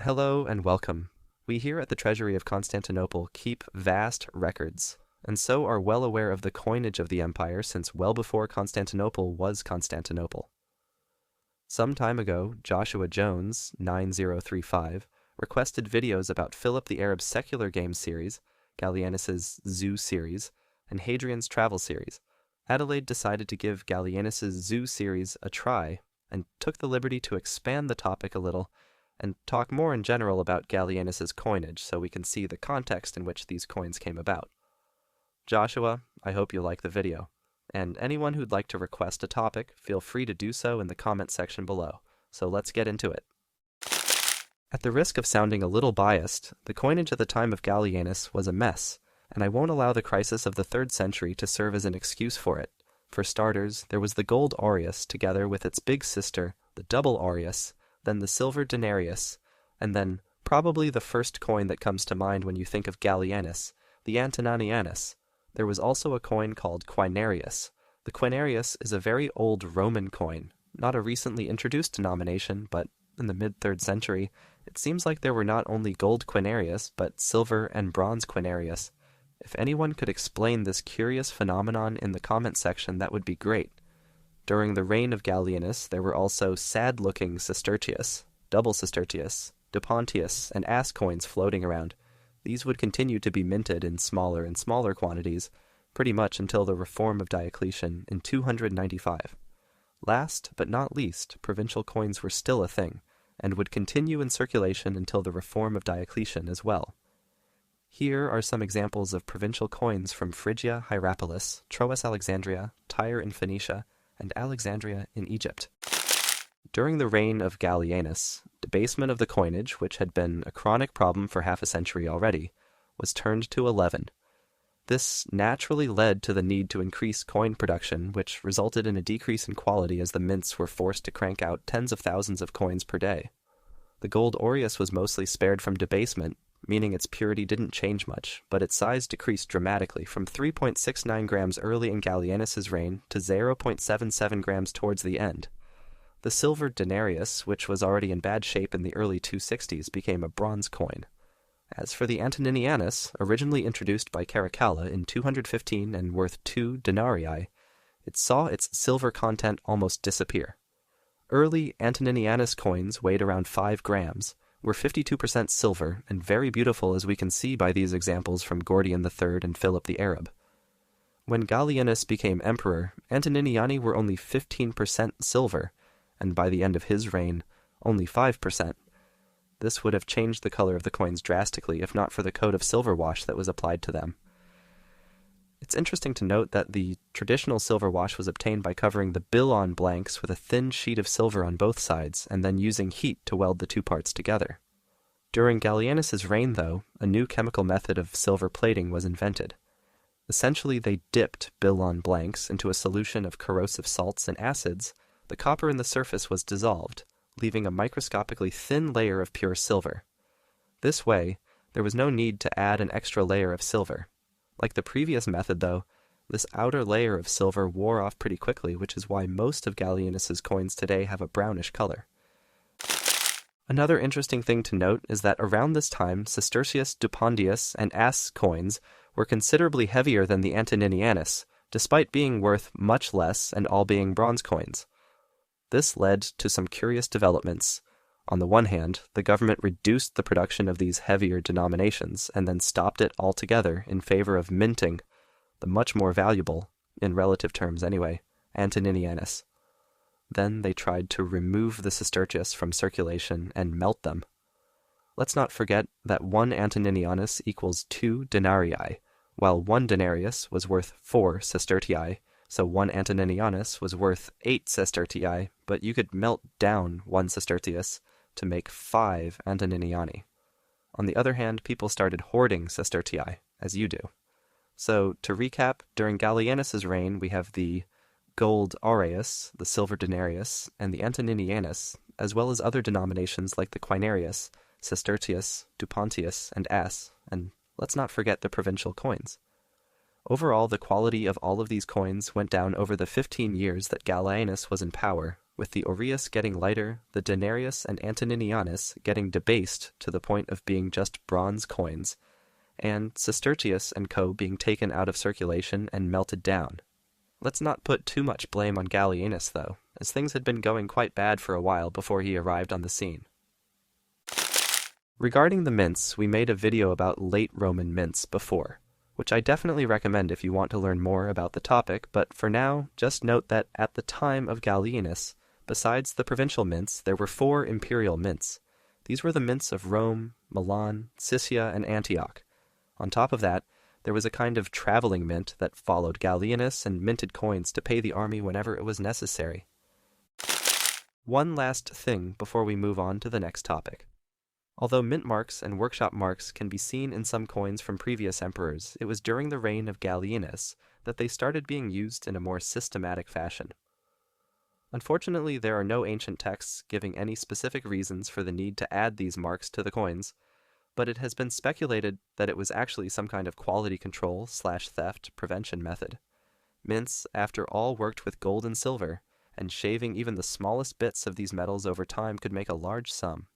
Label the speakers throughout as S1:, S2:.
S1: Hello and welcome. We here at the Treasury of Constantinople keep vast records, and so are well aware of the coinage of the empire since well before Constantinople was Constantinople. Some time ago, Joshua Jones, 9035, requested videos about Philip the Arab's secular games series, Gallienus's Zoo series, and Hadrian's travel series. Adelaide decided to give Gallienus's Zoo series a try, and took the liberty to expand the topic a little and talk more in general about Gallienus's coinage so we can see the context in which these coins came about. Joshua, I hope you like the video. And anyone who'd like to request a topic, feel free to do so in the comment section below. So let's get into it. At the risk of sounding a little biased, the coinage at the time of Gallienus was a mess, and I won't allow the crisis of the 3rd century to serve as an excuse for it. For starters, there was the gold aureus together with its big sister, the double aureus, then the silver denarius, and then probably the first coin that comes to mind when you think of Gallienus, the Antoninianus. There was also a coin called quinarius. The quinarius is a very old Roman coin, not a recently introduced denomination, but in the mid-3rd century, it seems like there were not only gold quinarius, but silver and bronze quinarius. If anyone could explain this curious phenomenon in the comment section, that would be great. During the reign of Gallienus, there were also sad-looking sestertius, double sestertius, dupontius, and ass coins floating around. These would continue to be minted in smaller and smaller quantities, pretty much until the reform of Diocletian in 295. Last but not least, provincial coins were still a thing, and would continue in circulation until the reform of Diocletian as well. Here are some examples of provincial coins from Phrygia, Hierapolis, Troas, Alexandria, Tyre in Phoenicia, and Alexandria in Egypt. During the reign of Gallienus, debasement of the coinage, which had been a chronic problem for half a century already, was turned to 11. This naturally led to the need to increase coin production, which resulted in a decrease in quality as the mints were forced to crank out tens of thousands of coins per day. The gold aureus was mostly spared from debasement, meaning its purity didn't change much, but its size decreased dramatically from 3.69 grams early in Gallienus's reign to 0.77 grams towards the end. The silver denarius, which was already in bad shape in the early 260s, became a bronze coin. As for the Antoninianus, originally introduced by Caracalla in 215 and worth 2 denarii, it saw its silver content almost disappear. Early Antoninianus coins weighed around 5 grams, were 52% silver, and very beautiful as we can see by these examples from Gordian III and Philip the Arab. When Gallienus became emperor, Antoniniani were only 15% silver, and by the end of his reign, only 5%. This would have changed the color of the coins drastically if not for the coat of silver wash that was applied to them. It's interesting to note that the traditional silver wash was obtained by covering the bill on blanks with a thin sheet of silver on both sides and then using heat to weld the two parts together. During Gallienus's reign, though, a new chemical method of silver plating was invented. Essentially, they dipped bill on blanks into a solution of corrosive salts and acids. The copper in the surface was dissolved, leaving a microscopically thin layer of pure silver. This way, there was no need to add an extra layer of silver. Like the previous method, though, this outer layer of silver wore off pretty quickly, which is why most of Gallienus's coins today have a brownish color. Another interesting thing to note is that around this time, sestertius, dupontius, and ass coins were considerably heavier than the Antoninianus, despite being worth much less and all being bronze coins. This led to some curious developments. On the one hand, the government reduced the production of these heavier denominations and then stopped it altogether in favor of minting the much more valuable, in relative terms anyway, Antoninianus. Then they tried to remove the sestertius from circulation and melt them. Let's not forget that 1 Antoninianus equals 2 denarii, while 1 denarius was worth 4 sestertii, so 1 Antoninianus was worth 8 sestertii, but you could melt down 1 sestertius to make 5 Antoniniani. On the other hand, people started hoarding sestertii, as you do. So, to recap, during Gallienus's reign, we have the gold aureus, the silver denarius, and the Antoninianus, as well as other denominations like the quinarius, sestertius, dupontius, and ass, and let's not forget the provincial coins. Overall, the quality of all of these coins went down over the 15 years that Gallienus was in power, with the aureus getting lighter, the denarius and antoninianus getting debased to the point of being just bronze coins, and sestertius and co. being taken out of circulation and melted down. Let's not put too much blame on Gallienus, though, as things had been going quite bad for a while before he arrived on the scene. Regarding the mints, we made a video about late Roman mints before, which I definitely recommend if you want to learn more about the topic, but for now, just note that at the time of Gallienus, besides the provincial mints, there were 4 imperial mints. These were the mints of Rome, Milan, Sicya, and Antioch. On top of that, there was a kind of traveling mint that followed Gallienus and minted coins to pay the army whenever it was necessary. One last thing before we move on to the next topic. Although mint marks and workshop marks can be seen in some coins from previous emperors, it was during the reign of Gallienus that they started being used in a more systematic fashion. Unfortunately, there are no ancient texts giving any specific reasons for the need to add these marks to the coins, but it has been speculated that it was actually some kind of quality control/theft prevention method. Mints, after all, worked with gold and silver, and shaving even the smallest bits of these metals over time could make a large sum.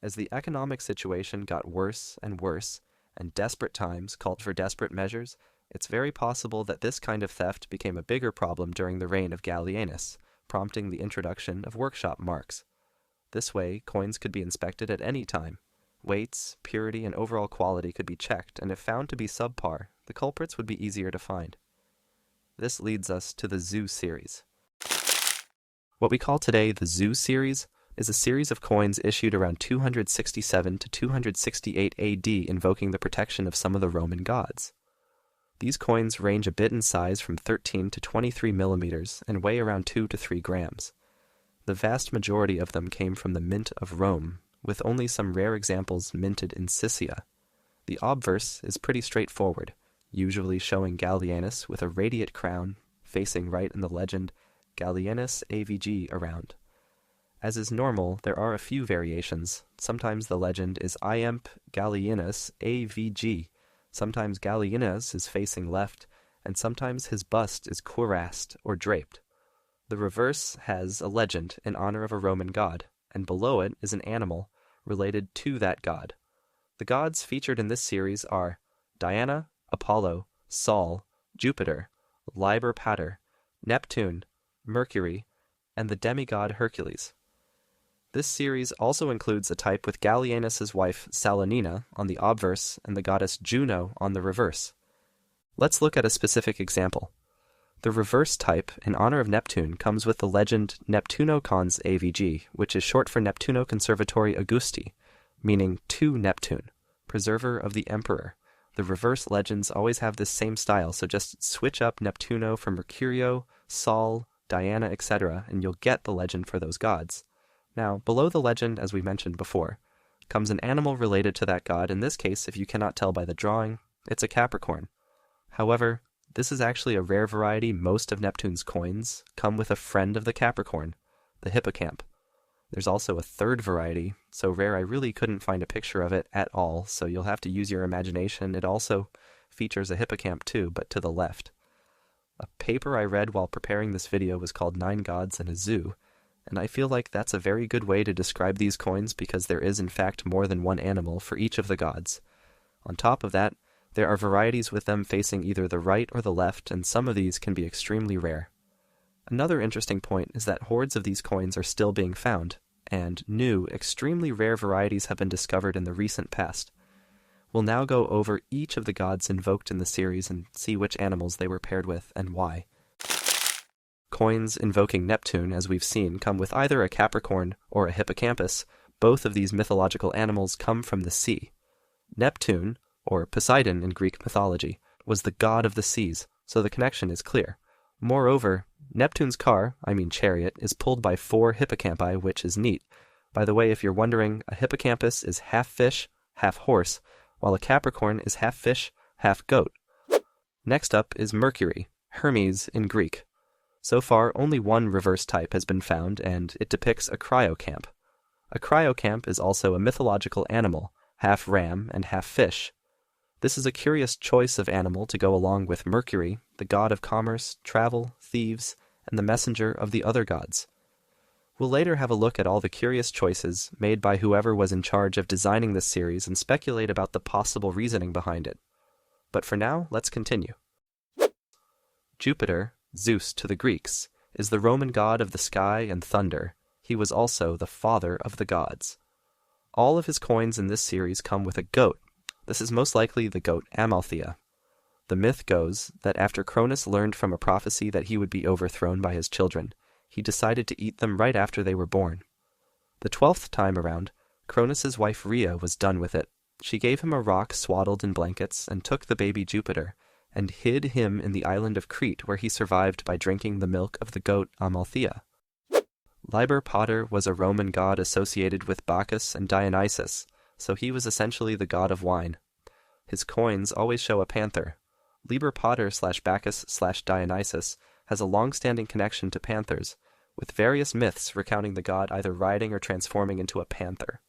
S1: As the economic situation got worse, and desperate times called for desperate measures, it's very possible that this kind of theft became a bigger problem during the reign of Gallienus, prompting the introduction of workshop marks. This way, coins could be inspected at any time. Weights, purity, and overall quality could be checked, and if found to be subpar, the culprits would be easier to find. This leads us to the Zoo series. What we call today the Zoo series is a series of coins issued around 267 to 268 AD invoking the protection of some of the Roman gods. These coins range a bit in size from 13 to 23 millimeters and weigh around 2 to 3 grams. The vast majority of them came from the Mint of Rome, with only some rare examples minted in Sicya. The obverse is pretty straightforward, usually showing Gallienus with a radiate crown facing right in the legend Gallienus AVG around. As is normal, there are a few variations. Sometimes the legend is Iemp Gallienus AVG, sometimes Gallienus is facing left, and sometimes his bust is cuirassed or draped. The reverse has a legend in honor of a Roman god, and below it is an animal related to that god. The gods featured in this series are Diana, Apollo, Sol, Jupiter, Liber Pater, Neptune, Mercury, and the demigod Hercules. This series also includes a type with Gallienus' wife Salonina on the obverse and the goddess Juno on the reverse. Let's look at a specific example. The reverse type, in honor of Neptune, comes with the legend Neptunocons AVG, which is short for Neptuno Conservatori Augusti, meaning to Neptune, preserver of the emperor. The reverse legends always have this same style, so just switch up Neptuno for Mercurio, Sol, Diana, etc., and you'll get the legend for those gods. Now, below the legend, as we mentioned before, comes an animal related to that god. In this case, if you cannot tell by the drawing, it's a Capricorn. However, this is actually a rare variety. Most of Neptune's coins come with a friend of the Capricorn, the hippocamp. There's also a third variety, so rare I really couldn't find a picture of it at all, so you'll have to use your imagination. It also features a hippocamp too, but to the left. A paper I read while preparing this video was called 9 Gods in a Zoo, and I feel like that's a very good way to describe these coins because there is in fact more than one animal for each of the gods. On top of that, there are varieties with them facing either the right or the left, and some of these can be extremely rare. Another interesting point is that hordes of these coins are still being found, and new, extremely rare varieties have been discovered in the recent past. We'll now go over each of the gods invoked in the series and see which animals they were paired with and why. Coins invoking Neptune, as we've seen, come with either a Capricorn or a hippocampus. Both of these mythological animals come from the sea. Neptune, or Poseidon in Greek mythology, was the god of the seas, so the connection is clear. Moreover, Neptune's car, chariot, is pulled by 4 hippocampi, which is neat. By the way, if you're wondering, a hippocampus is half fish, half horse, while a Capricorn is half fish, half goat. Next up is Mercury, Hermes in Greek. So far, only one reverse type has been found, and it depicts a cryocamp. A cryocamp is also a mythological animal, half ram and half fish. This is a curious choice of animal to go along with Mercury, the god of commerce, travel, thieves, and the messenger of the other gods. We'll later have a look at all the curious choices made by whoever was in charge of designing this series and speculate about the possible reasoning behind it. But for now, let's continue. Jupiter, Zeus to the Greeks, is the Roman god of the sky and thunder. He was also the father of the gods. All of his coins in this series come with a goat. This is most likely the goat Amalthea. The myth goes that after Cronus learned from a prophecy that he would be overthrown by his children, he decided to eat them right after they were born. The 12th time around, Cronus's wife Rhea was done with it. She gave him a rock swaddled in blankets and took the baby Jupiter, and hid him in the island of Crete, where he survived by drinking the milk of the goat Amalthea. Liber Pater was a Roman god associated with Bacchus and Dionysus, so he was essentially the god of wine. His coins always show a panther. Liber Pater/Bacchus/Dionysus has a long-standing connection to panthers, with various myths recounting the god either riding or transforming into a panther.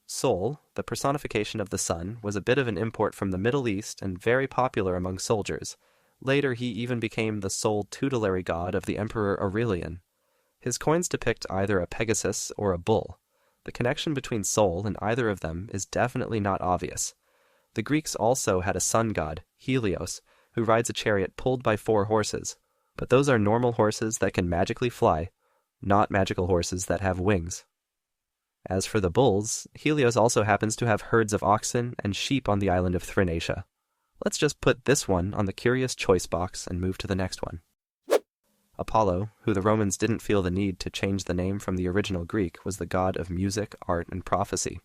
S1: Sol, the personification of the sun, was a bit of an import from the Middle East and very popular among soldiers. Later he even became the sole tutelary god of the Emperor Aurelian. His coins depict either a Pegasus or a bull. The connection between Sol and either of them is definitely not obvious. The Greeks also had a sun god, Helios, who rides a chariot pulled by 4 horses, but those are normal horses that can magically fly, not magical horses that have wings. As for the bulls, Helios also happens to have herds of oxen and sheep on the island of Thrinacia. Let's just put this one on the curious choice box and move to the next one. Apollo, who the Romans didn't feel the need to change the name from the original Greek, was the god of music, art, and prophecy.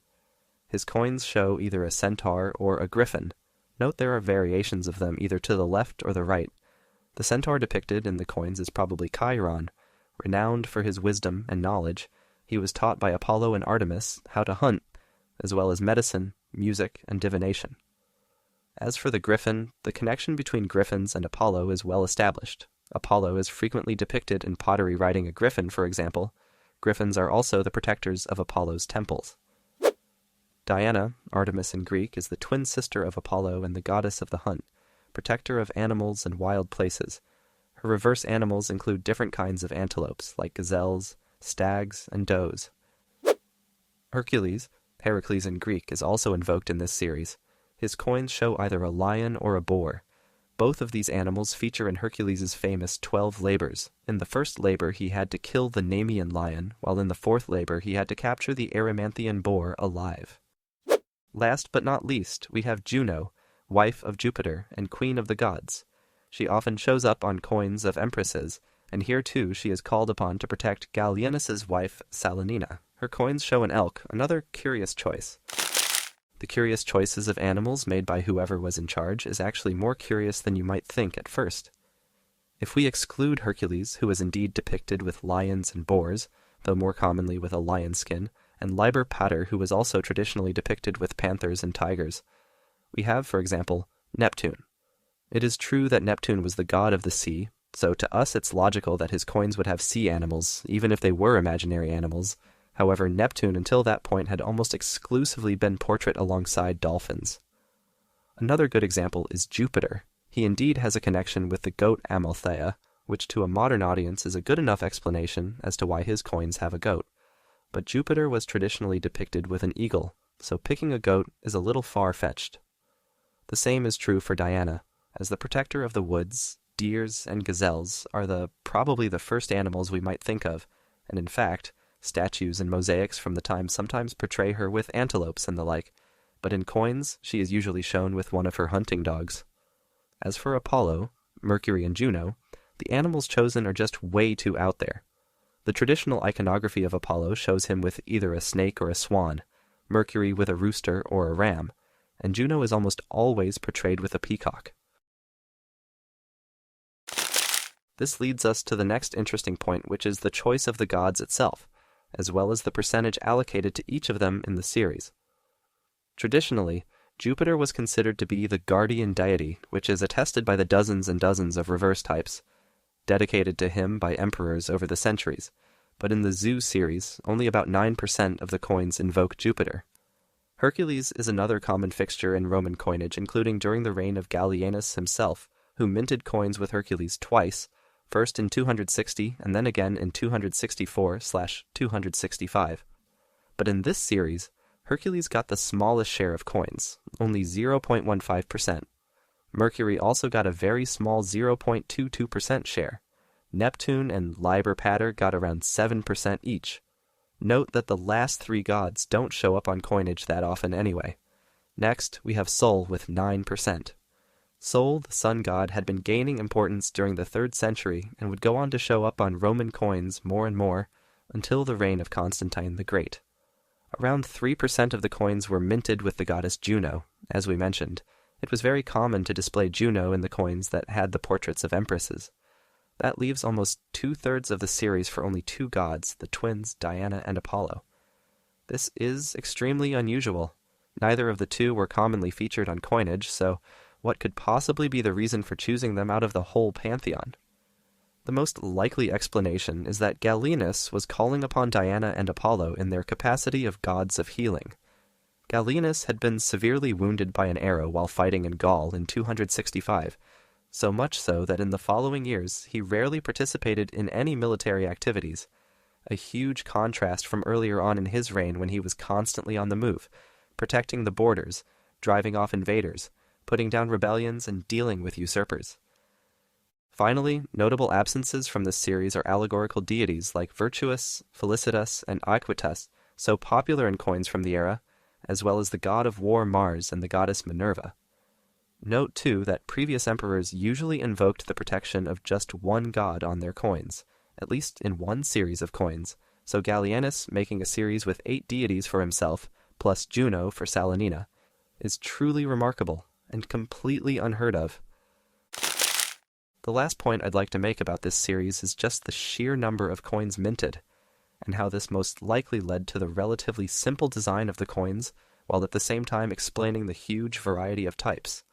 S1: His coins show either a centaur or a griffin. Note there are variations of them either to the left or the right. The centaur depicted in the coins is probably Chiron. Renowned for his wisdom and knowledge, he was taught by Apollo and Artemis how to hunt, as well as medicine, music, and divination. As for the griffin, the connection between griffins and Apollo is well established. Apollo is frequently depicted in pottery riding a griffin, for example. Griffins are also the protectors of Apollo's temples. Diana, Artemis in Greek, is the twin sister of Apollo and the goddess of the hunt, protector of animals and wild places. Her reverse animals include different kinds of antelopes, like gazelles, stags, and does. Hercules, Heracles in Greek, is also invoked in this series. His coins show either a lion or a boar. Both of these animals feature in Hercules' famous 12 labors. In the first labor he had to kill the Nemean lion, while in the 4th labor he had to capture the Erymanthian boar alive. Last but not least, we have Juno, wife of Jupiter and queen of the gods. She often shows up on coins of empresses, and here too she is called upon to protect Gallienus' wife Salanina. Her coins show an elk, another curious choice. The curious choices of animals made by whoever was in charge is actually more curious than you might think at first. If we exclude Hercules, who is indeed depicted with lions and boars, though more commonly with a lion skin, and Liber Pater, who was also traditionally depicted with panthers and tigers, we have, for example, Neptune. It is true that Neptune was the god of the sea, so to us it's logical that his coins would have sea animals, even if they were imaginary animals. However, Neptune until that point had almost exclusively been portrayed alongside dolphins. Another good example is Jupiter. He indeed has a connection with the goat Amalthea, which to a modern audience is a good enough explanation as to why his coins have a goat. But Jupiter was traditionally depicted with an eagle, so picking a goat is a little far-fetched. The same is true for Diana. As the protector of the woods, deers and gazelles are probably the first animals we might think of, and in fact, statues and mosaics from the time sometimes portray her with antelopes and the like, but in coins she is usually shown with one of her hunting dogs. As for Apollo, Mercury and Juno, the animals chosen are just way too out there. The traditional iconography of Apollo shows him with either a snake or a swan, Mercury with a rooster or a ram, and Juno is almost always portrayed with a peacock. This leads us to the next interesting point, which is the choice of the gods itself, as well as the percentage allocated to each of them in the series. Traditionally, Jupiter was considered to be the guardian deity, which is attested by the dozens and dozens of reverse types dedicated to him by emperors over the centuries, but in the Zoo series, only about 9% of the coins invoke Jupiter. Hercules is another common fixture in Roman coinage, including during the reign of Gallienus himself, who minted coins with Hercules twice, first in 260 and then again in 264/265. But in this series, Hercules got the smallest share of coins, only 0.15%. Mercury also got a very small 0.22% share. Neptune and Liber Pater got around 7% each. Note that the last three gods don't show up on coinage that often anyway. Next, we have Sol with 9%. Sol, the sun god, had been gaining importance during the 3rd century and would go on to show up on Roman coins more and more until the reign of Constantine the Great. Around 3% of the coins were minted with the goddess Juno, as we mentioned. It was very common to display Juno in the coins that had the portraits of empresses. That leaves almost 2/3 of the series for only 2 gods, the twins Diana and Apollo. This is extremely unusual. Neither of the two were commonly featured on coinage, so what could possibly be the reason for choosing them out of the whole pantheon? The most likely explanation is that Gallienus was calling upon Diana and Apollo in their capacity of gods of healing. Gallienus had been severely wounded by an arrow while fighting in Gaul in 265, so much so that in the following years he rarely participated in any military activities, a huge contrast from earlier on in his reign when he was constantly on the move, protecting the borders, driving off invaders, putting down rebellions, and dealing with usurpers. Finally, notable absences from this series are allegorical deities like Virtuous, Felicitas, and Aequitas, so popular in coins from the era, as well as the god of war Mars and the goddess Minerva. Note, too, that previous emperors usually invoked the protection of just one god on their coins, at least in one series of coins, so Gallienus making a series with 8 deities for himself, plus Juno for Salanina, is truly remarkable and completely unheard of. The last point I'd like to make about this series is just the sheer number of coins minted, and how this most likely led to the relatively simple design of the coins, while at the same time explaining the huge variety of types.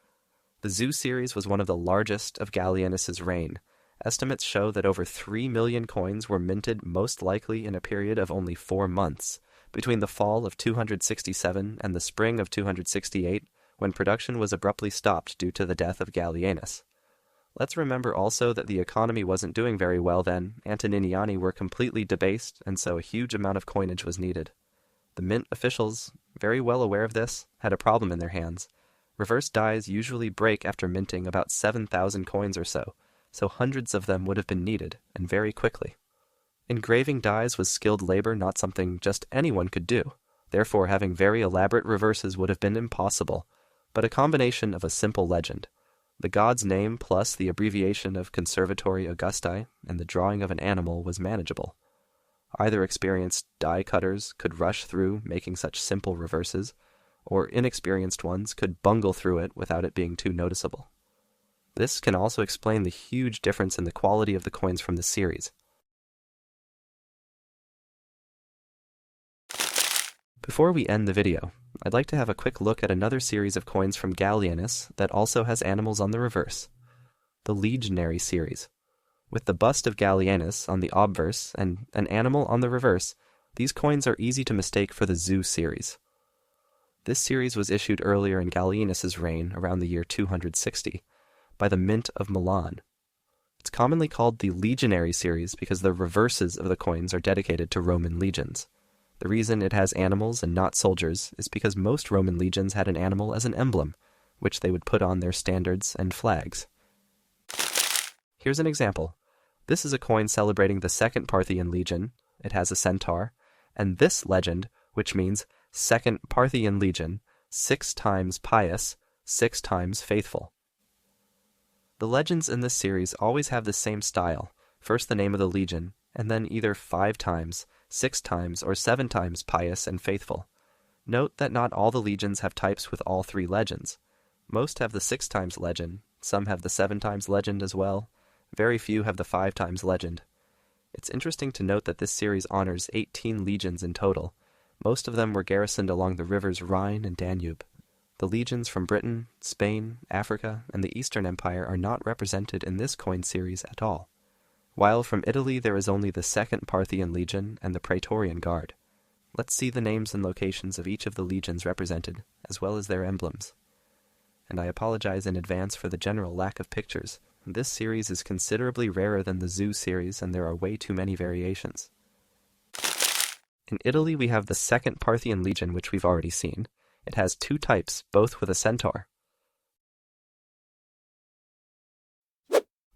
S1: The Zoo series was one of the largest of Gallienus's reign. Estimates show that over 3 million coins were minted most likely in a period of only 4 months, between the fall of 267 and the spring of 268, when production was abruptly stopped due to the death of Gallienus. Let's remember also that the economy wasn't doing very well then. Antoniniani were completely debased, and so a huge amount of coinage was needed. The mint officials, very well aware of this, had a problem in their hands. Reverse dies usually break after minting about 7,000 coins or so hundreds of them would have been needed, and very quickly. Engraving dies was skilled labor, not something just anyone could do. Therefore, having very elaborate reverses would have been impossible, but a combination of a simple legend, the god's name plus the abbreviation of Conservatori Augusti, and the drawing of an animal was manageable. Either experienced die cutters could rush through making such simple reverses, or inexperienced ones could bungle through it without it being too noticeable. This can also explain the huge difference in the quality of the coins from the series. Before we end the video, I'd like to have a quick look at another series of coins from Gallienus that also has animals on the reverse, the Legionary series. With the bust of Gallienus on the obverse and an animal on the reverse, these coins are easy to mistake for the Zoo series. This series was issued earlier in Gallienus's reign, around the year 260, by the Mint of Milan. It's commonly called the Legionary series because the reverses of the coins are dedicated to Roman legions. The reason it has animals and not soldiers is because most Roman legions had an animal as an emblem, which they would put on their standards and flags. Here's an example. This is a coin celebrating the Second Parthian Legion. It has a centaur, and this legend, which means Second Parthian Legion, 6 times pious, 6 times faithful. The legends in this series always have the same style, first the name of the legion, and then either 5 times, 6 times, or 7 times pious and faithful. Note that not all the legions have types with all 3 legends. Most have the 6 times legend, some have the 7 times legend as well, very few have the 5 times legend. It's interesting to note that this series honors 18 legions in total. Most of them were garrisoned along the rivers Rhine and Danube. The legions from Britain, Spain, Africa, and the Eastern Empire are not represented in this coin series at all, while from Italy there is only the Second Parthian Legion and the Praetorian Guard. Let's see the names and locations of each of the legions represented, as well as their emblems. And I apologize in advance for the general lack of pictures. This series is considerably rarer than the Zoo series, and there are way too many variations. In Italy, we have the second Parthian legion, which we've already seen. It has two types, both with a centaur.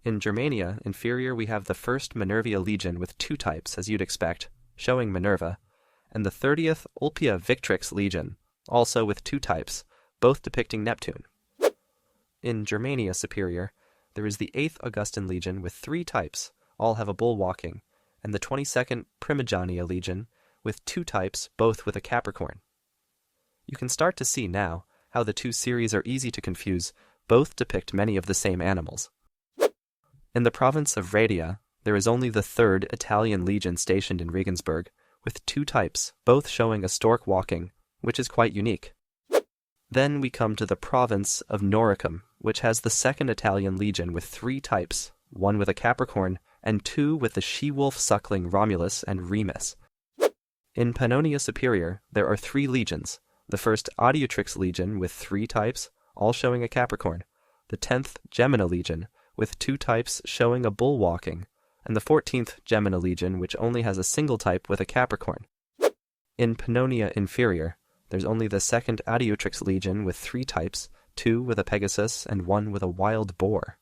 S1: In Germania, inferior, we have the first Minervia legion with two types, as you'd expect, showing Minerva, and the 30th Ulpia Victrix legion, also with two types, both depicting Neptune. In Germania Superior, there is the 8th Augustan legion with three types, all have a bull walking, and the 22nd Primigenia legion with two types, both with a Capricorn. You can start to see now how the two series are easy to confuse, both depict many of the same animals. In the province of Raetia, there is only the 3rd Italian legion stationed in Regensburg, with two types, both showing a stork walking, which is quite unique. Then we come to the province of Noricum, which has the 2nd Italian legion with three types, one with a Capricorn, and two with the she-wolf suckling Romulus and Remus. In Pannonia Superior, there are three legions, the 1st Adiutrix legion with three types, all showing a Capricorn, the 10th Gemina legion, with two types showing a bull walking, and the 14th Gemina legion, which only has a single type with a Capricorn. In Pannonia Inferior, there's only the 2nd Adiutrix legion with three types, two with a Pegasus and one with a wild boar.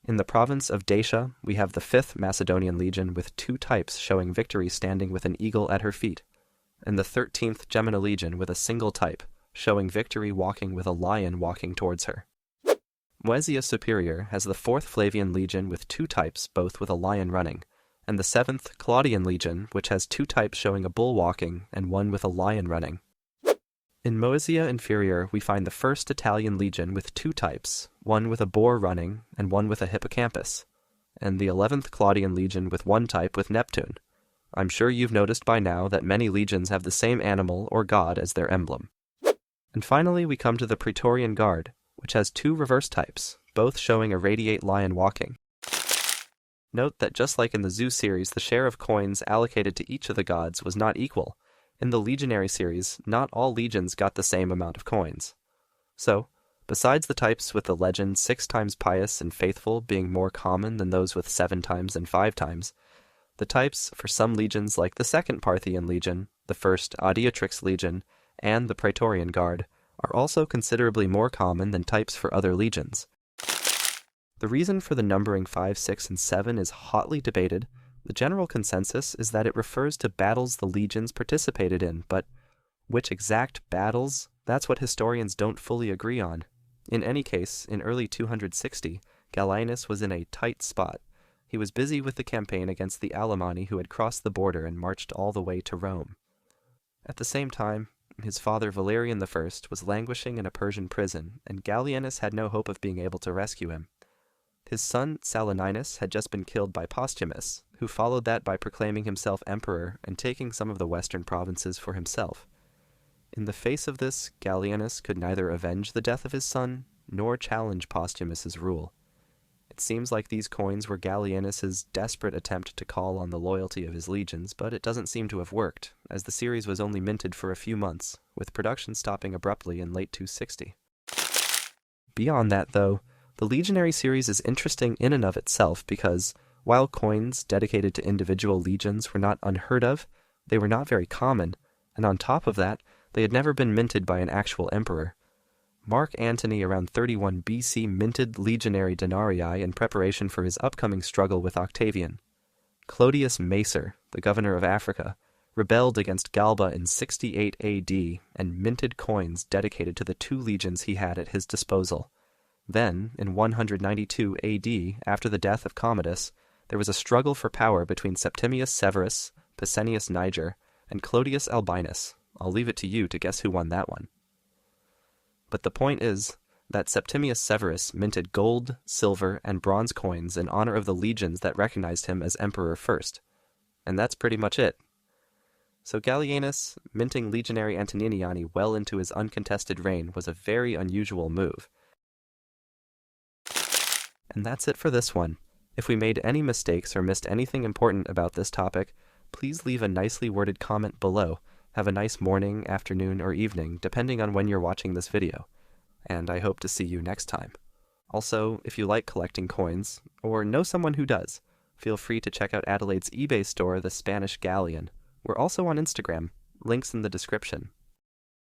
S1: In the province of Dacia, we have the 5th Macedonian legion with two types showing Victory standing with an eagle at her feet, and the 13th Gemina legion with a single type, showing Victory walking with a lion walking towards her. Moesia Superior has the 4th Flavian legion with two types, both with a lion running, and the 7th Claudian legion, which has two types showing a bull walking and one with a lion running. In Moesia Inferior, we find the 1st Italian legion with two types, one with a boar running and one with a hippocampus, and the 11th Claudian legion with one type with Neptune. I'm sure you've noticed by now that many legions have the same animal or god as their emblem. And finally, we come to the Praetorian Guard, which has two reverse types, both showing a radiate lion walking. Note that just like in the Zoo series, the share of coins allocated to each of the gods was not equal. In the Legionary series, not all legions got the same amount of coins. So, besides the types with the legend 6 times pious and faithful being more common than those with 7 times and 5 times, the types for some legions like the 2nd Parthian legion, the 1st Adiutrix legion, and the Praetorian Guard are also considerably more common than types for other legions. The reason for the numbering 5, 6, and 7 is hotly debated. The general consensus is that it refers to battles the legions participated in, but which exact battles? That's what historians don't fully agree on. In any case, in early 260, Gallienus was in a tight spot. He was busy with the campaign against the Alemanni who had crossed the border and marched all the way to Rome. At the same time, his father Valerian I was languishing in a Persian prison, and Gallienus had no hope of being able to rescue him. His son Saturninus had just been killed by Postumus, who followed that by proclaiming himself emperor and taking some of the western provinces for himself. In the face of this, Gallienus could neither avenge the death of his son, nor challenge Postumus's rule. It seems like these coins were Gallienus's desperate attempt to call on the loyalty of his legions, but it doesn't seem to have worked, as the series was only minted for a few months, with production stopping abruptly in late 260. Beyond that, though, the Legionary series is interesting in and of itself because, while coins dedicated to individual legions were not unheard of, they were not very common, and on top of that, they had never been minted by an actual emperor. Mark Antony around 31 BC minted legionary denarii in preparation for his upcoming struggle with Octavian. Clodius Macer, the governor of Africa, rebelled against Galba in 68 AD and minted coins dedicated to the two legions he had at his disposal. Then, in 192 AD, after the death of Commodus, there was a struggle for power between Septimius Severus, Pescennius Niger, and Clodius Albinus. I'll leave it to you to guess who won that one. But the point is that Septimius Severus minted gold, silver, and bronze coins in honor of the legions that recognized him as emperor first. And that's pretty much it. So Gallienus minting legionary Antoniniani well into his uncontested reign was a very unusual move. And that's it for this one. If we made any mistakes or missed anything important about this topic, please leave a nicely worded comment below. Have a nice morning, afternoon, or evening, depending on when you're watching this video. And I hope to see you next time. Also, if you like collecting coins, or know someone who does, feel free to check out Adelaide's eBay store, The Spanish Galleon. We're also on Instagram, links in the description.